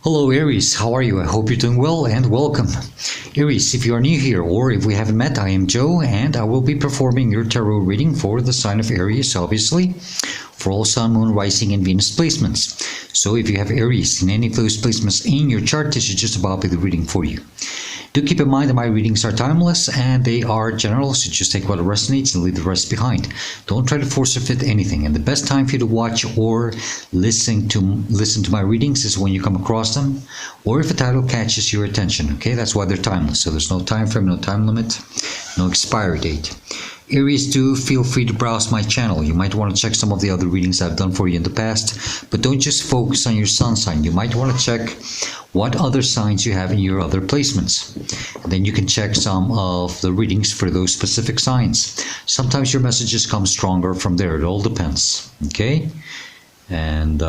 Hello Aries, how are you? I hope you're doing well and welcome. Aries, if you are new here or if we haven't met, I am Joe and I will be performing your tarot reading for the sign of Aries, obviously, for all Sun, Moon, Rising, and Venus placements. So if you have Aries in any of those placements in your chart, this is just about be the reading for you. Do keep in mind that my readings are timeless and they are general, so just take what resonates and leave the rest behind. Don't try to force or fit anything. And the best time for you to watch or listen to my readings is when you come across them, or if a title catches your attention. Okay, that's why they're timeless. So there's no time frame, no time limit, no expiry date. Aries, do feel free to browse my channel. You might want to check some of the other readings I've done for you in the past, but don't just focus on your sun sign. You might want to check what other signs you have in your other placements. And then you can check some of the readings for those specific signs. Sometimes your messages come stronger from there. It all depends. Okay? And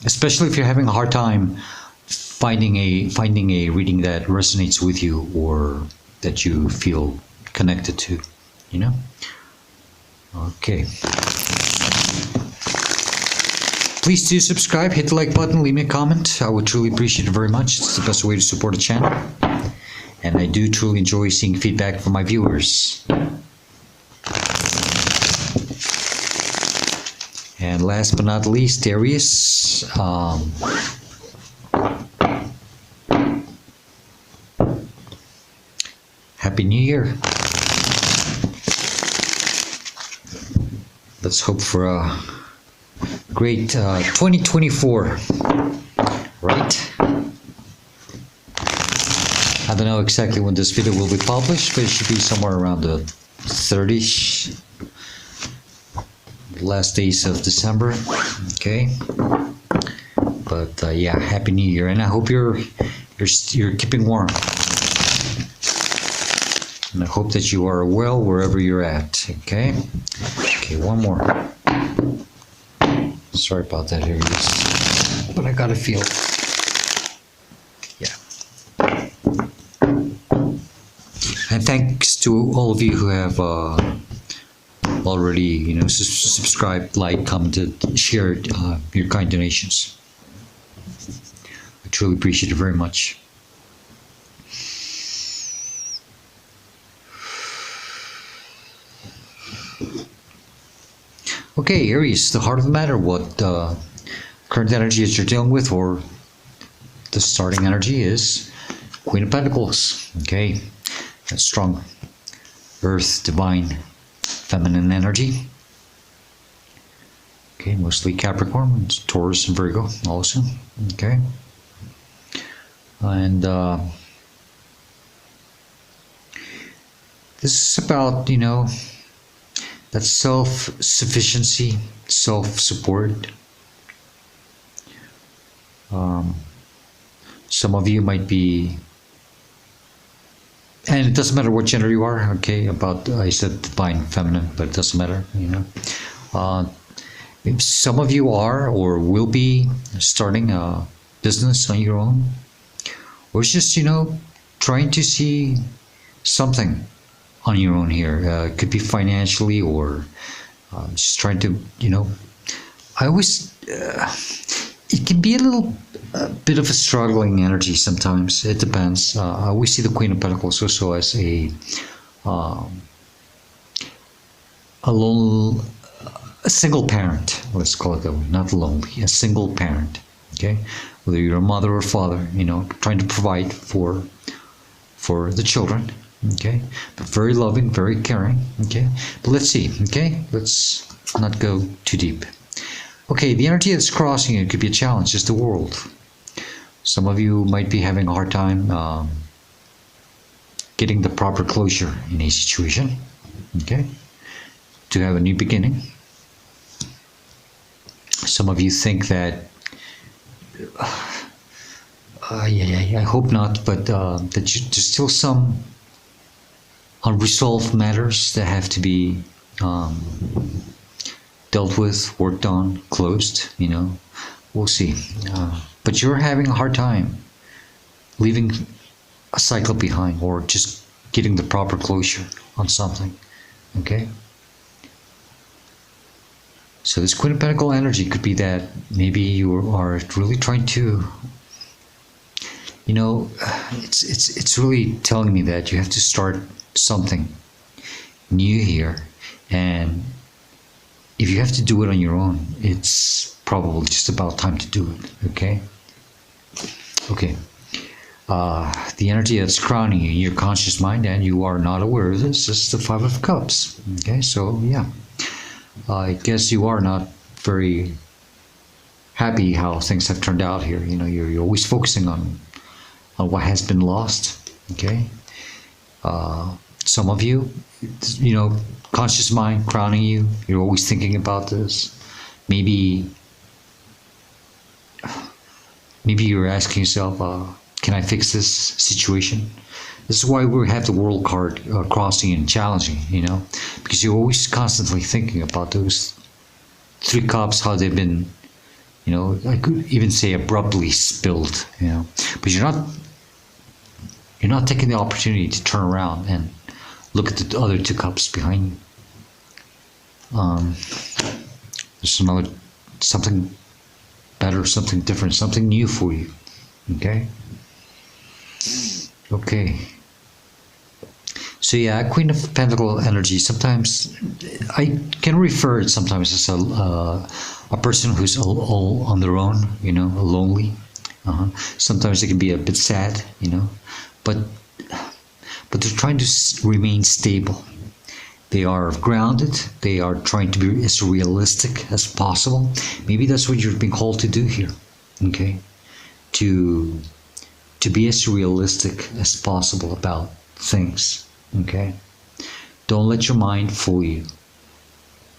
especially if you're having a hard time finding a reading that resonates with you or that you feel connected to. You know? Okay. Please do subscribe, hit the like button, leave me a comment. I would truly appreciate it very much. It's the best way to support the channel. And I do truly enjoy seeing feedback from my viewers. And last but not least, Aries. Happy New Year. Let's hope for a great 2024, right? I don't know exactly when this video will be published, but it should be somewhere around the 30th, last days of December, okay? But yeah, Happy New Year, and I hope you're keeping warm. And I hope that you are well wherever you're at, okay? Okay, one more. Sorry about that, Aries, but I gotta feel. Yeah. And thanks to all of you who have already, subscribed, liked, commented, shared your kind donations. I truly appreciate it very much. Okay, Aries, the heart of the matter, what current energy is you're dealing with, or the starting energy is Queen of Pentacles. Okay, that's strong earth, divine, feminine energy. Okay, mostly Capricorn, Taurus, and Virgo also. Okay, and this is about, that self-sufficiency, self-support. Some of you might be, and it doesn't matter what gender you are, okay, I said divine, feminine, but it doesn't matter, Some of you are or will be starting a business on your own, or it's just, trying to see something on your own here. It could be financially or just trying to, I always, it can be a bit of a struggling energy sometimes. It depends. I always see the Queen of Pentacles also as a single parent, let's call it that way, not lonely, a single parent, okay? Whether you're a mother or father, trying to provide for the children. Okay, but very loving, very caring. Okay, but let's see. Okay, let's not go too deep. Okay, the energy that's crossing it could be a challenge. It's the world. Some of you might be having a hard time getting the proper closure in a situation. Okay, to have a new beginning. Some of you think that. I hope not, but that there's still some unresolved matters that have to be dealt with, worked on, closed, we'll see. But you're having a hard time leaving a cycle behind or just getting the proper closure on something, okay? So this Queen of Pentacles energy could be that maybe you are really trying to you know, it's really telling me that you have to start something new here, and if you have to do it on your own, it's probably just about time to do it. Okay. Okay. The energy that's crowning you in your conscious mind, and you are not aware of this, is the Five of Cups. Okay, so yeah, I guess you are not very happy how things have turned out here. You know, you're always focusing on what has been lost. Okay, some of you, you know, conscious mind crowning you. You're always thinking about this. Maybe you're asking yourself, can I fix this situation? This is why we have the world card crossing and challenging, you know, because you're always constantly thinking about those three cups, how they've been, you know, I could even say abruptly spilled, you know, but you're not taking the opportunity to turn around and look at the other two cups behind you. There's another, something better, something different, something new for you. Okay. Okay. So yeah, Queen of Pentacle energy. Sometimes I can refer it sometimes as a person who's all on their own. You know, lonely. Sometimes it can be a bit sad. You know, but they're trying to remain stable. They are grounded. They are trying to be as realistic as possible. Maybe that's what you're being called to do here. Okay, to be as realistic as possible about things. Okay, don't let your mind fool you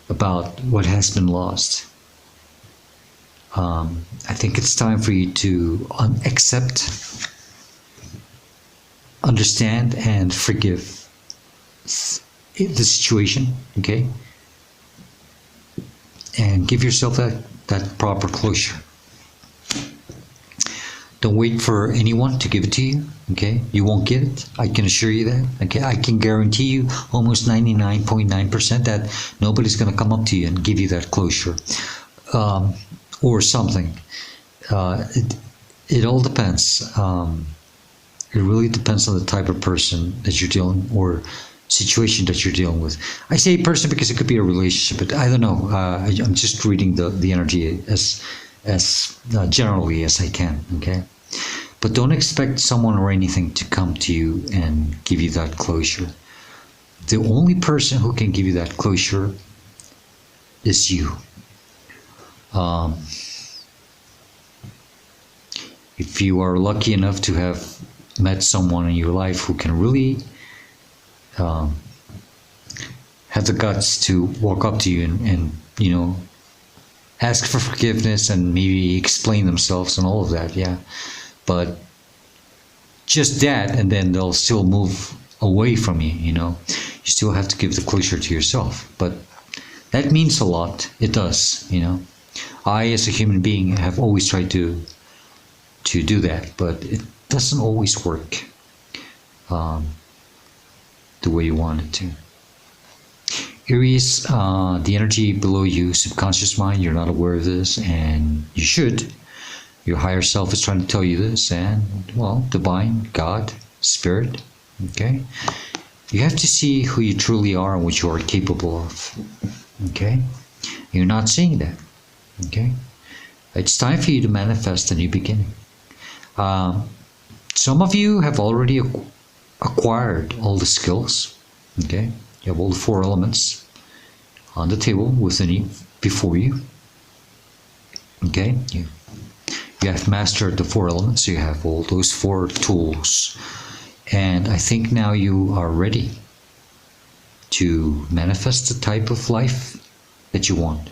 about what has been lost. I think it's time for you to accept, understand, and forgive the situation. Okay, and give yourself that proper closure. Don't wait for anyone to give it to you. Okay, you won't get it. I can assure you that. Okay, I can guarantee you almost 99.9% that nobody's going to come up to you and give you that closure, or something. It all depends. It really depends on the type of person that you're dealing, or situation that you're dealing with. I say person because it could be a relationship, but I don't know. I'm just reading the energy as generally as I can. Okay. But don't expect someone or anything to come to you and give you that closure. The only person who can give you that closure is you. If you are lucky enough to have met someone in your life who can really have the guts to walk up to you and you know, ask for forgiveness and maybe explain themselves and all of that, yeah. But just that, and then they'll still move away from you, you know. You still have to give the closure to yourself. But that means a lot. It does, you know. I, as a human being, have always tried to do that, but it doesn't always work the way you want it to. Aries, the energy below you, subconscious mind, you're not aware of this, and you should. Your higher self is trying to tell you this, and, well, divine, God, spirit, okay? You have to see who you truly are and what you are capable of, okay? You're not seeing that, okay? It's time for you to manifest a new beginning. Some of you have already acquired all the skills, okay? You have all the four elements on the table within you, before you, okay? You have mastered the four elements, so you have all those four tools. And I think now you are ready to manifest the type of life that you want.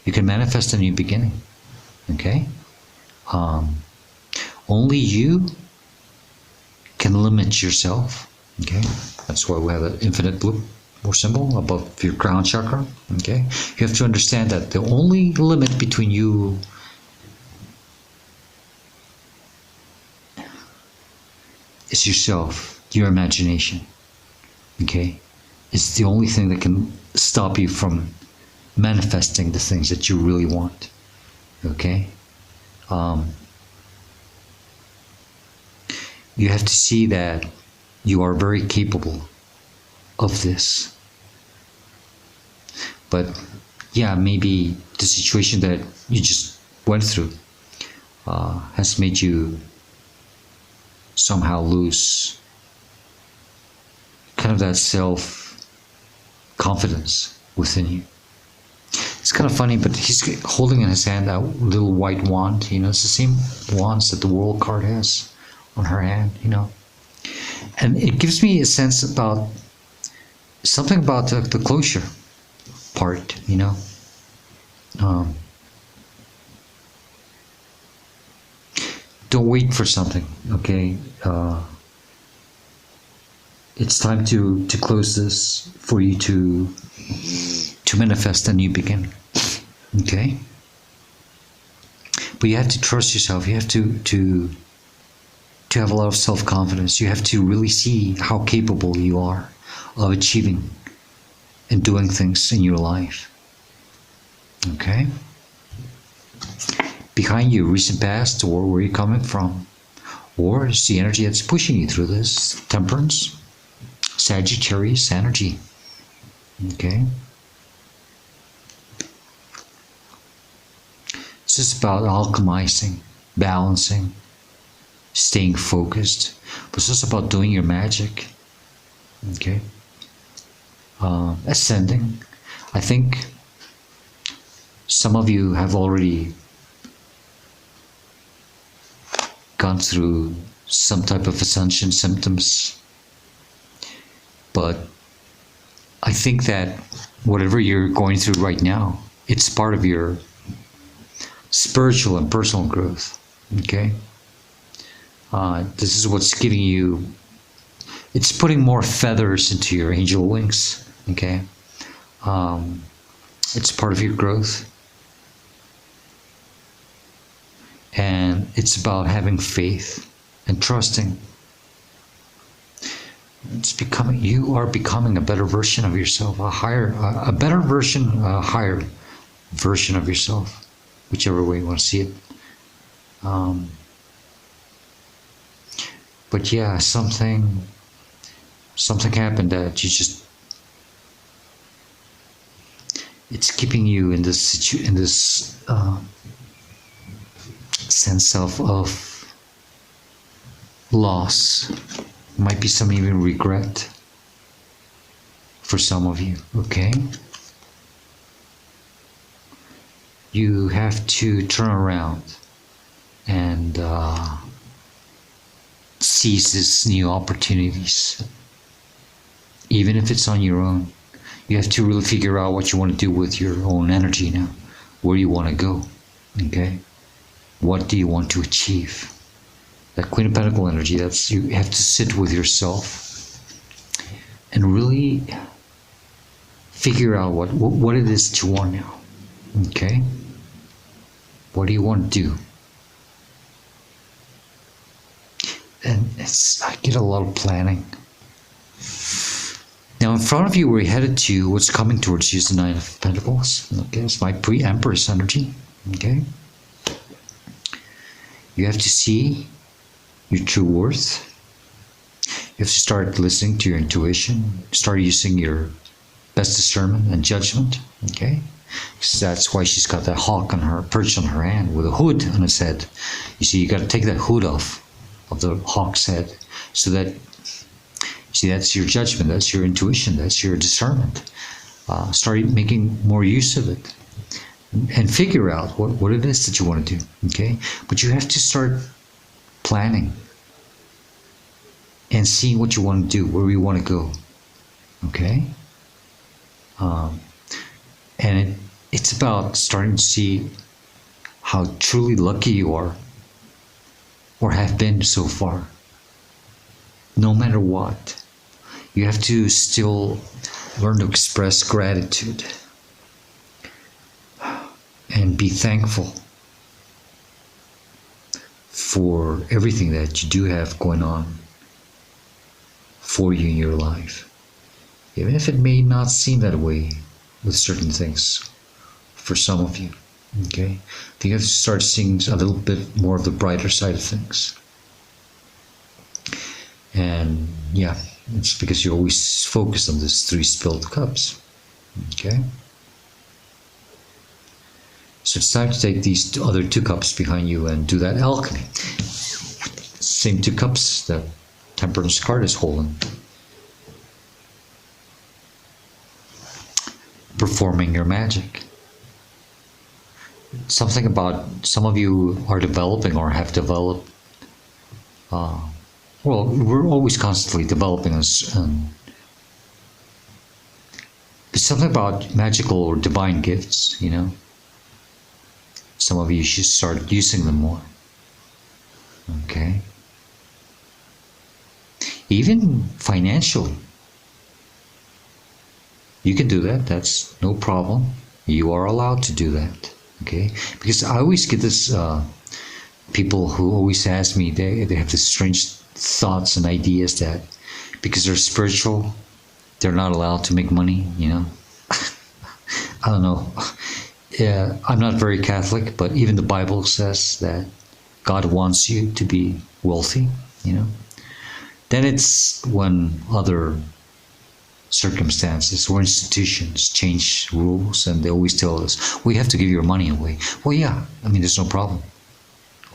You can manifest a new beginning, okay? Only you can limit yourself, okay? That's why we have an infinite blue or symbol above your crown chakra, okay? You have to understand that the only limit between you is yourself, your imagination, okay? It's the only thing that can stop you from manifesting the things that you really want, okay? you have to see that you are very capable of this. But yeah, maybe the situation that you just went through has made you somehow lose kind of that self-confidence within you. It's kind of funny, but he's holding in his hand that little white wand. It's the same wands that the World card has on her hand. And it gives me a sense about something about the closure part. Don't wait for something, okay? It's time to close this for you to manifest a new beginning, okay? But you have to trust yourself. You have to have a lot of self-confidence. You have to really see how capable you are of achieving and doing things in your life, okay? Behind you, recent past, or where you're coming from, or it's the energy that's pushing you through this. Temperance, Sagittarius energy, okay? It's just about alchemizing, balancing, staying focused. But it's just about doing your magic, okay? Ascending. I think some of you have already gone through some type of ascension symptoms, but I think that whatever you're going through right now, it's part of your spiritual and personal growth, okay? This is what's giving you, it's putting more feathers into your angel wings, okay? It's part of your growth. And it's about having faith and trusting. You are becoming a better version of yourself, a higher version of yourself, whichever way you want to see it. But yeah, something happened that it's keeping you in this sense of loss. Might be some even regret for some of you, okay? You have to turn around and seize these new opportunities. Even if it's on your own, you have to really figure out what you want to do with your own energy now. Where do you want to go, okay? What do you want to achieve? That Queen of Pentacles energy, you have to sit with yourself and really figure out what it is that you want now, okay? What do you want to do? And I get a lot of planning. Now in front of you, we're headed to what's coming towards you is the Nine of Pentacles. Okay, it's my pre-Empress energy, okay? You have to see your true worth. You have to start listening to your intuition, start using your best discernment and judgment, okay? Because that's why she's got that hawk perched on her hand with a hood on its head. You see, you got to take that hood off of the hawk's head so that, see, that's your judgment, that's your intuition, that's your discernment. Start making more use of it and figure out what it is that you want to do, okay? But you have to start planning and seeing what you want to do, where you want to go, okay? And it's about starting to see how truly lucky you are or have been so far. No matter what, you have to still learn to express gratitude and be thankful for everything that you do have going on for you in your life. Even if it may not seem that way with certain things for some of you, okay? You have to start seeing a little bit more of the brighter side of things. And yeah, it's because you always focus on these three spilled cups. Okay. So it's time to take these other two cups behind you and do that alchemy. Same two cups that Temperance card is holding. Performing your magic. Something about some of you are developing or have developed. Well, we're always constantly developing us. It's something about magical or divine gifts, you know. Some of you should start using them more. Okay. Even financially. You can do that. That's no problem. You are allowed to do that. Okay. Because I always get this, people who always ask me, they have this strange thoughts and ideas that because they're spiritual, they're not allowed to make money, you know. I don't know. Yeah, I'm not very Catholic, but even the Bible says that God wants you to be wealthy, you know. Then it's when other circumstances or institutions change rules and they always tell us, we have to give your money away. Well, yeah, I mean, there's no problem.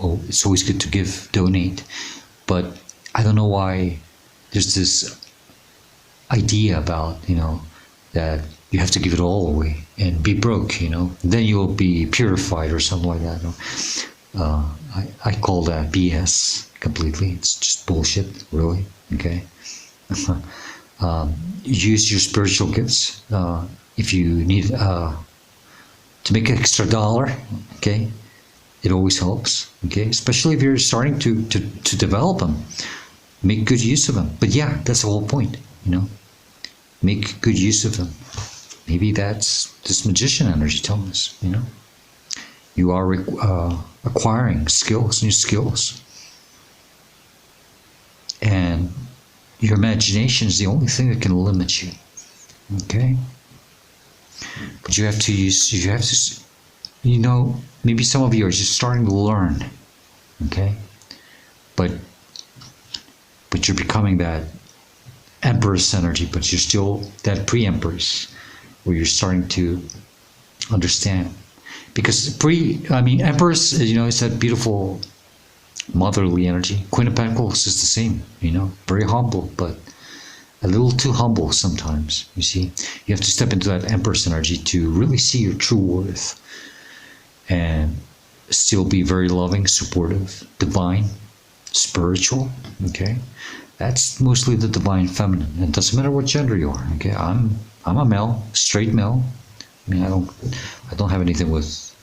Oh, it's always good to give, donate. But I don't know why there's this idea about, you know, that you have to give it all away and be broke, you know, then you'll be purified or something like that. I call that BS completely. It's just bullshit, really. Okay. Use your spiritual gifts if you need to make an extra dollar. Okay, it always helps. Okay, especially if you're starting to develop them. Make good use of them. But yeah, that's the whole point. You know, make good use of them. Maybe that's this magician energy telling us. You know, you are acquiring skills, new skills, and your imagination is the only thing that can limit you. Okay, but you have to use. You have to. You know, maybe some of you are just starting to learn. Okay, but you're becoming that Empress energy, but you're still that pre-Empress, where you're starting to understand. Because Empress, you know, is that beautiful motherly energy. Queen of Pentacles is the same, you know, very humble, but a little too humble sometimes. You see, you have to step into that Empress energy to really see your true worth and still be very loving, supportive, divine, spiritual. Okay, that's mostly the divine feminine. It doesn't matter what gender you are. Okay, I'm a male, straight male. I mean, I don't have anything with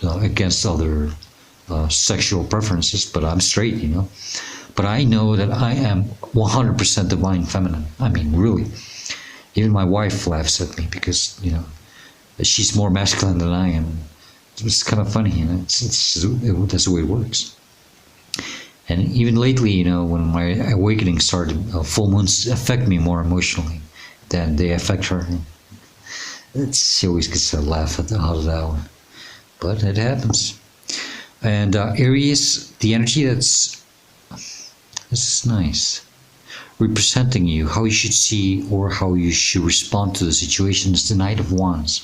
against other sexual preferences, but I'm straight, you know. But I know that I am 100% divine feminine. I mean, really. Even my wife laughs at me because, you know, she's more masculine than I am. It's kind of funny, you know. That's the way it works. And even lately, you know, when my awakening started, full moons affect me more emotionally than they affect her. She always gets a laugh out of that one. But it happens. And Aries, the energy this is nice, representing you, how you should see or how you should respond to the situation is the Knight of Wands.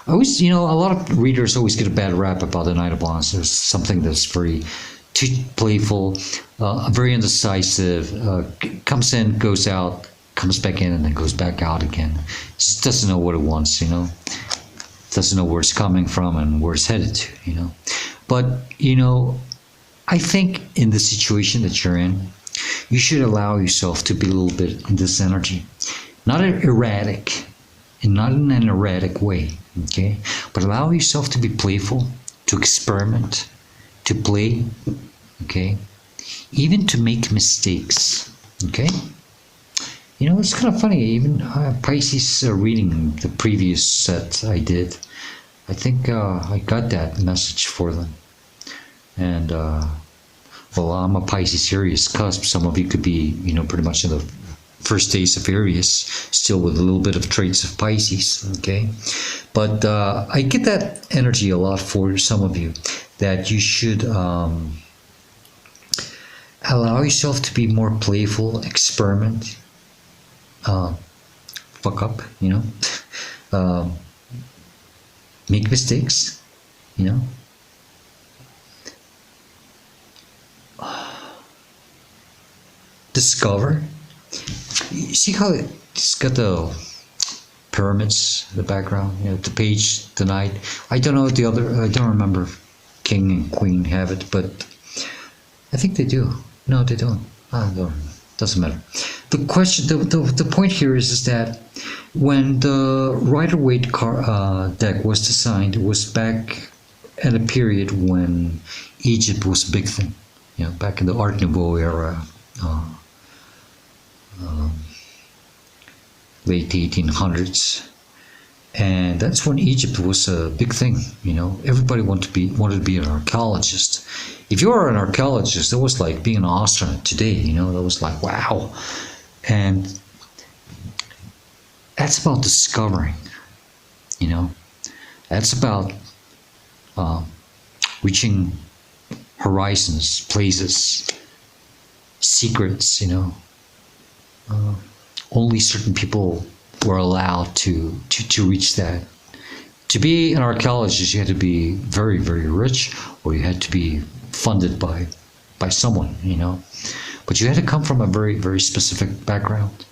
I always, you know, a lot of readers always get a bad rap about the Knight of Wands. There's something that's very too playful, very indecisive, comes in, goes out, comes back in, and then goes back out again. Just doesn't know what it wants, you know. Doesn't know where it's coming from and where it's headed to, you know. But, you know, I think in the situation that you're in, you should allow yourself to be a little bit in this energy. Not erratic, and not in an erratic way, okay? But allow yourself to be playful, to experiment, to play, okay? Even to make mistakes, okay? You know, it's kind of funny, even Pisces reading the previous set I did, I think I got that message for them. And, well, I'm a Pisces Aries cusp. Some of you could be, you know, pretty much in the first days of Aries, still with a little bit of traits of Pisces, okay? But I get that energy a lot for some of you, that you should Allow yourself to be more playful, experiment, fuck up, uh, make mistakes, you know. Discover. You see how it's got the pyramids in the background, the page, the knight. I don't know the other, I don't remember if king and queen have it, but I think they do. No, they don't. Doesn't matter. The question, the point here is that when the Rider-Waite deck was designed, it was back at a period when Egypt was a big thing. Back in the Art Nouveau era, late 1800s, and that's when Egypt was a big thing. Everybody wanted to be an archaeologist. If you were an archaeologist, that was like being an astronaut today. That was like wow, and that's about discovering. That's about reaching horizons, places, secrets. Only certain people were allowed to reach that. To be an archaeologist, you had to be very, very rich, or you had to be funded by someone, But you had to come from a very, very specific background.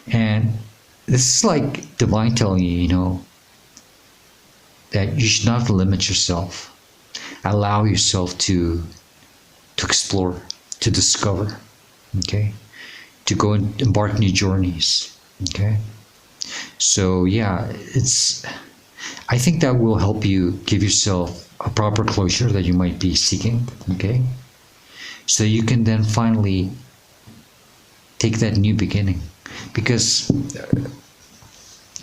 And this is like divine telling you, that you should not limit yourself. Allow yourself to explore, to discover, okay? To go and embark new journeys, okay? So yeah, I think that will help you give yourself a proper closure that you might be seeking, okay? So you can then finally take that new beginning, because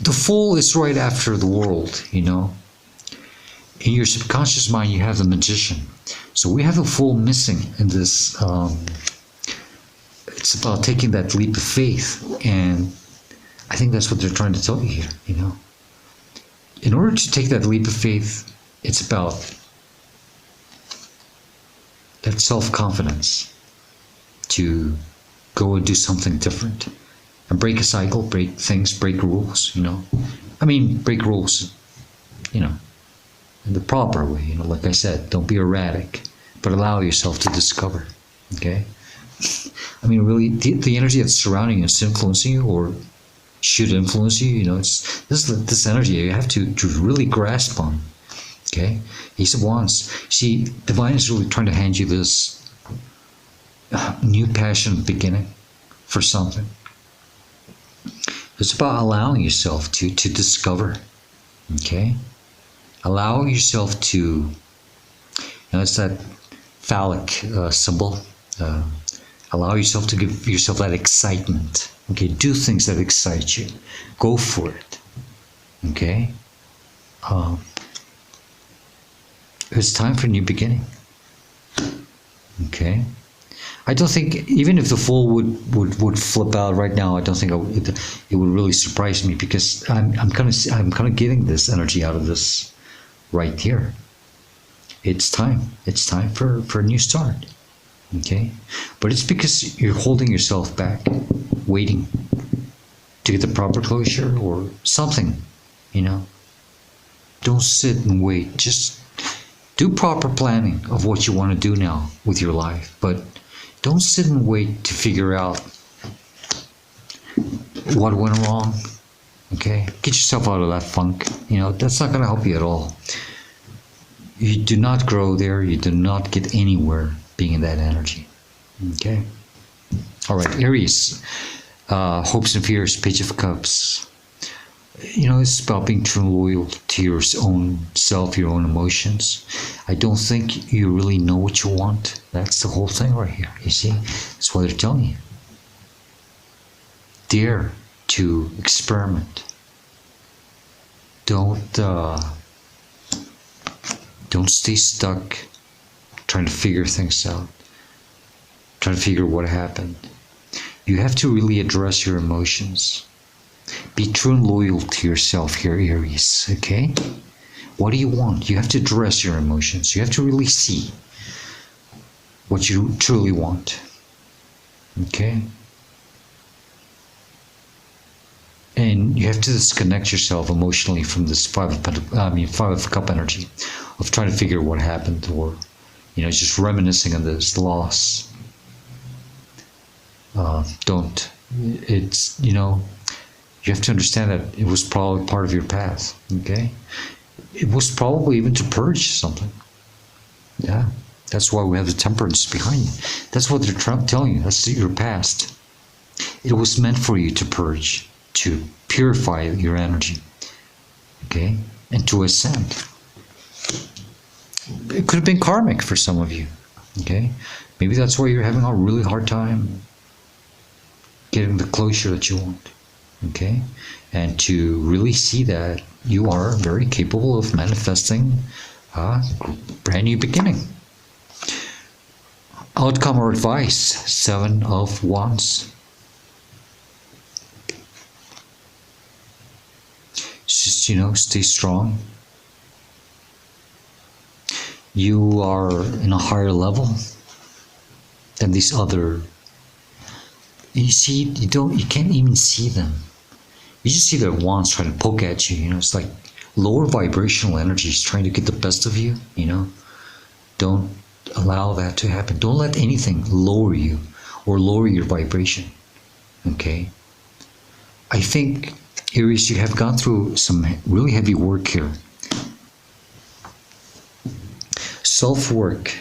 the Fool is right after the World, In your subconscious mind, you have the Magician. So we have the Fool missing in this. It's about taking that leap of faith, and I think that's what they're trying to tell you here, In order to take that leap of faith, it's about that self-confidence to go and do something different and break a cycle, break things, break rules, I mean, break rules, in the proper way, like I said, don't be erratic, but allow yourself to discover, okay? I mean, really, the energy that's surrounding you is influencing you, or should influence you. It's this energy you have to really grasp on. Okay, Ace of Wands. See, Divine is really trying to hand you this new passion beginning for something. It's about allowing yourself to discover. Okay, allow yourself to. It's that phallic symbol. Allow yourself to give yourself that excitement. Okay, do things that excite you. Go for it. Okay? It's time for a new beginning. Okay? I don't think, even if the Fool would flip out right now, I don't think it would really surprise me, because I'm kind of getting this energy out of this right here. It's time. It's time for a new start. Okay, but it's because you're holding yourself back, waiting to get the proper closure or something, Don't sit and wait. Just do proper planning of what you want to do now with your life, but don't sit and wait to figure out what went wrong. Okay, get yourself out of that funk. That's not going to help you at all. You do not grow there. You do not get anywhere being in that energy. Okay. All right, Aries. Hopes and fears, Page of Cups. It's about being true and loyal to your own self, your own emotions. I don't think you really know what you want. That's the whole thing right here. You see? That's what they're telling you. Dare to experiment. Don't stay stuck trying to figure things out, trying to figure what happened. You have to really address your emotions. Be true and loyal to yourself here, Aries, okay? What do you want? You have to address your emotions. You have to really see what you truly want. Okay? And you have to disconnect yourself emotionally from this five of cup energy of trying to figure what happened, or just reminiscing on this loss. Don't. It's you have to understand that it was probably part of your past. Okay, it was probably even to purge something. Yeah, that's why we have the temperance behind you. That's what they're telling you. That's your past. It was meant for you to purge, to purify your energy, okay, and to ascend. It could have been karmic for some of you, okay. Maybe that's why you're having a really hard time getting the closure that you want, okay, and to really see that you are very capable of manifesting a brand new beginning. Outcome or advice, 7 of Wands. Just, stay strong. You are in a higher level than these other. You see, you can't even see them. You just see their wands trying to poke at you. It's like lower vibrational energies trying to get the best of you. Don't allow that to happen. Don't let anything lower you or lower your vibration. Okay. I think, Aries, you have gone through some really heavy work here. Self-work.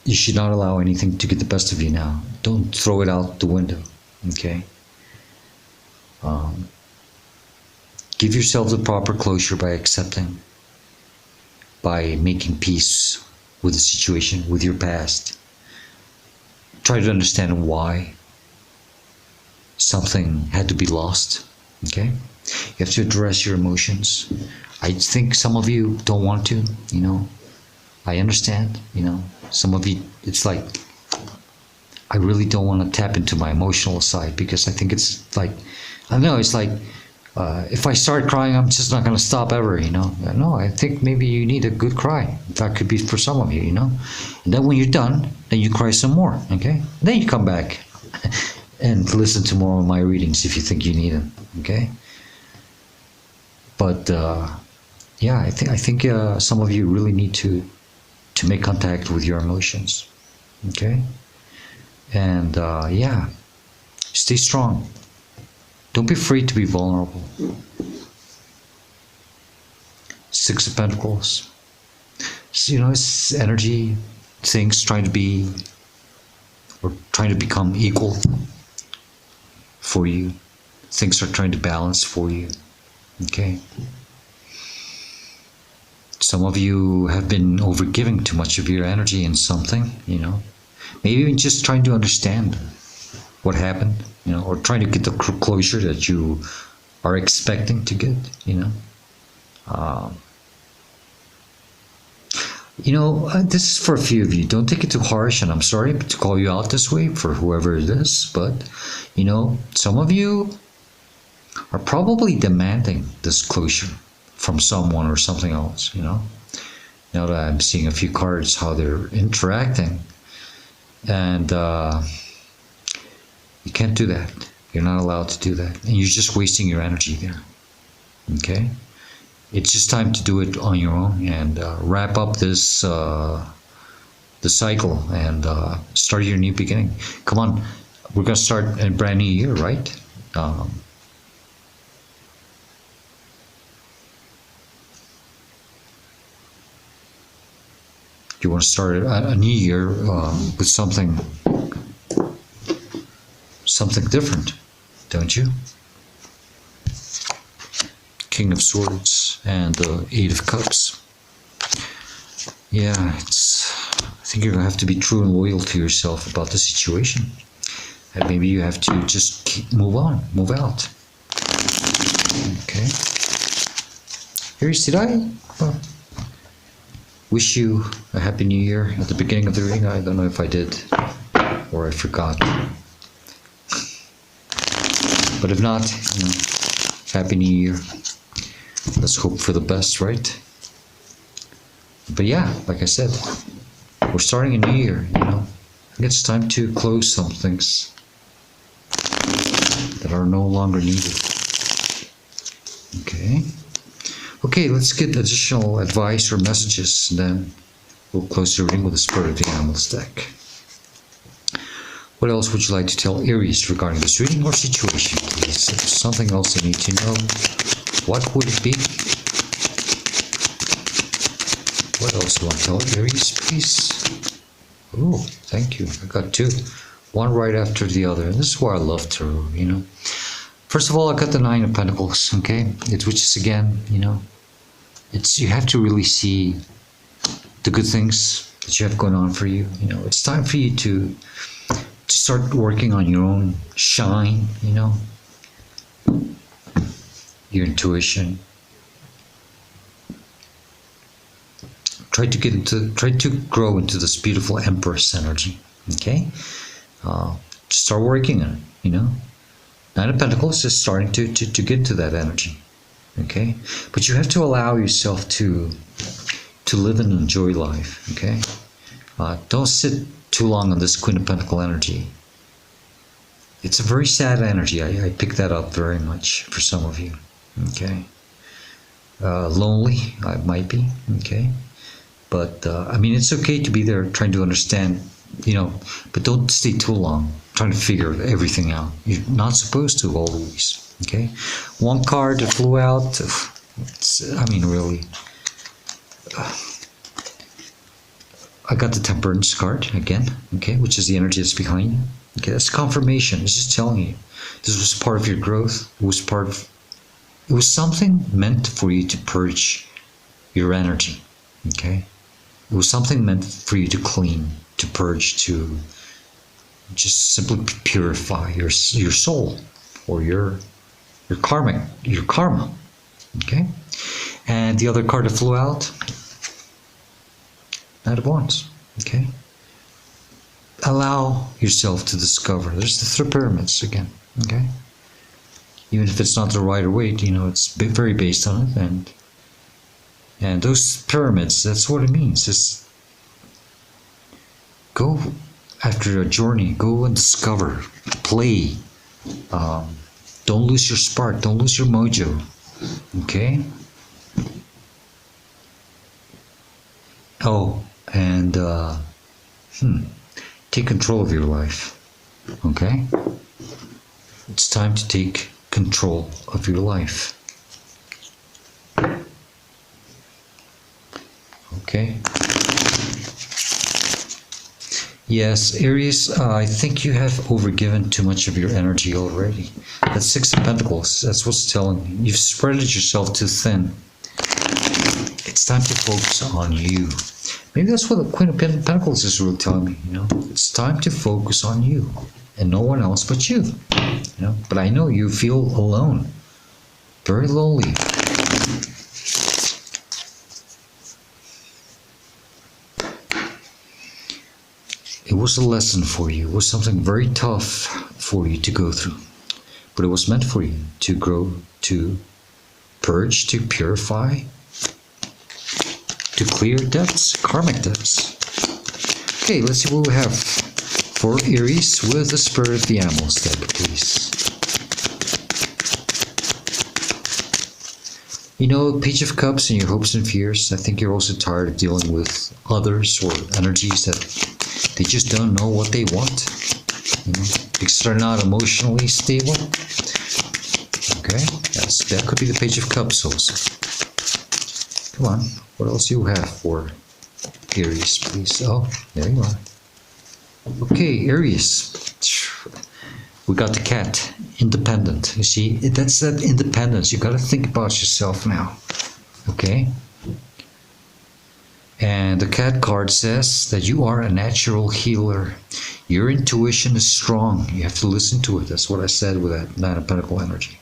You should not allow anything to get the best of you now. Don't throw it out the window. Okay? Give yourself the proper closure by accepting, by making peace with the situation, with your past. Try to understand why something had to be lost. Okay? You have to address your emotions. I think some of you don't want to, I understand, some of you, it's like, I really don't want to tap into my emotional side, because I think it's like, I don't know, it's like, if I start crying, I'm just not going to stop ever, No, I think maybe you need a good cry. That could be for some of you, And then when you're done, then you cry some more, okay? Then you come back and listen to more of my readings if you think you need them, okay? But, yeah, I think some of you really need to make contact with your emotions, okay? And yeah, stay strong. Don't be afraid to be vulnerable. 6 of Pentacles. So, it's energy, things trying to be, or trying to become equal for you. Things are trying to balance for you, okay? Some of you have been overgiving too much of your energy in something, Maybe even just trying to understand what happened, or trying to get the closure that you are expecting to get, This is for a few of you. Don't take it too harsh, and I'm sorry to call you out this way for whoever it is, but, some of you are probably demanding this closure from someone or something else, Now that I'm seeing a few cards, how they're interacting, and you can't do that. You're not allowed to do that, and you're just wasting your energy there, okay? It's just time to do it on your own and wrap up this the cycle and start your new beginning. Come on, we're gonna start a brand new year, right? You want to start a new year with something different, don't you? King of Swords and the 8 of Cups. Yeah, I think you're gonna have to be true and loyal to yourself about the situation, and maybe you have to just move out. Okay. Aries, did I wish you a happy new year at the beginning of the reading? I don't know if I did or I forgot. But if not, happy new year. Let's hope for the best, right? But yeah, like I said, We're starting a new year, you know. It's time to close some things that are no longer needed. Okay. Okay, let's get additional advice or messages, and then we'll close the reading with the Spirit of the Animals deck. What else would you like to tell Aries regarding this reading or situation, please? If there's something else I need to know, what would it be? What else do you want to tell Aries, please? Oh, thank you. I got two. One right after the other. And this is why I love tarot, you know. First of all, I got the Nine of Pentacles, okay? Which is, again, you know, you have to really see the good things that you have going on for you. You know, it's time for you to start working on your own shine, you know, your intuition. Try to grow into this beautiful Empress energy, okay? Start working on it, you know. Nine of Pentacles is starting to get to that energy, okay? But you have to allow yourself to live and enjoy life, okay? Don't sit too long on this Queen of Pentacle energy. It's a very sad energy. I pick that up very much for some of you, okay? Lonely, I might be, okay? But, I mean, it's okay to be there trying to understand, you know, but don't stay too long trying to figure everything out. You're not supposed to always, okay? One card that flew out, I mean, really. I got the Temperance card again, okay, which is the energy that's behind you. Okay, that's confirmation. It's just telling you this was part of your growth. It was something meant for you to purge your energy, okay? It was something meant for you to clean, to purge, to just simply purify your soul or your karma, okay? And the other card that flew out, Knight of Wands, okay? Allow yourself to discover. There's the three pyramids again, okay? Even if it's not the Rider Waite, you know, it's very based on it, and those pyramids, that's what it means. Just go after a journey, go and discover, play. Don't lose your spark, don't lose your mojo, okay? Oh, and take control of your life, okay? It's time to take control of your life. Okay. Yes, Aries, I think you have overgiven too much of your energy already. That Six of Pentacles, that's what's telling you. You've spread yourself too thin. It's time to focus on you. Maybe that's what the Queen of Pentacles is really telling me, you know. It's time to focus on you and no one else but you. You know, but I know you feel alone, very lonely. It was a lesson for you. It was something very tough for you to go through. But it was meant for you to grow, to purge, to purify, to clear debts, karmic debts. Okay, let's see what we have for Aries with the Spirit of the Animals deck, please. You know, Page of Cups and your hopes and fears. I think you're also tired of dealing with others or energies that they just don't know what they want, you know, because they're not emotionally stable. Okay, that could be the Page of Cups also. Come on, what else do you have for Aries, please? Oh, there you are. Okay, Aries. We got the cat, independent. You see, that's that independence. You got to think about yourself now. Okay? And the cat card says that you are a natural healer. Your intuition is strong. You have to listen to it. That's what I said with that Nine of Pentacles energy.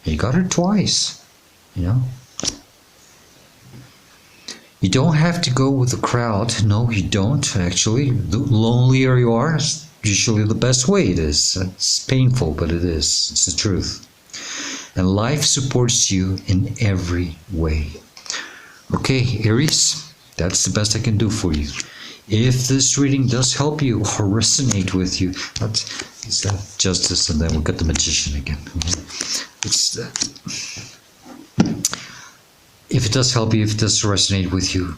And you got her twice, you know. You don't have to go with the crowd. No, you don't, actually. The lonelier you are, it's usually the best way it is. It's painful, but it is. It's the truth. And life supports you in every way. Okay, Aries, that's the best I can do for you. If this reading does help you or resonate with you, is that Justice, and then we've got the Magician again. It's if it does help you, if it does resonate with you,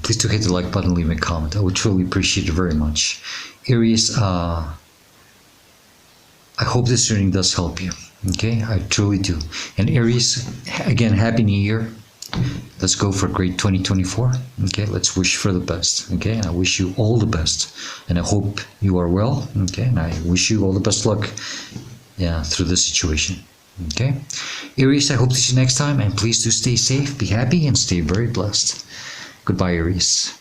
please do hit the like button, leave me a comment. I would truly appreciate it very much. Aries, I hope this reading does help you. Okay, I truly do. And Aries, again, Happy New Year. Let's go for a great 2024. Okay, let's wish for the best. Okay, I wish you all the best, and I hope you are well. Okay, and I wish you all the best luck, yeah, through this situation. Okay, Aries, I hope to see you next time, and please do stay safe, be happy, and stay very blessed. Goodbye, Aries.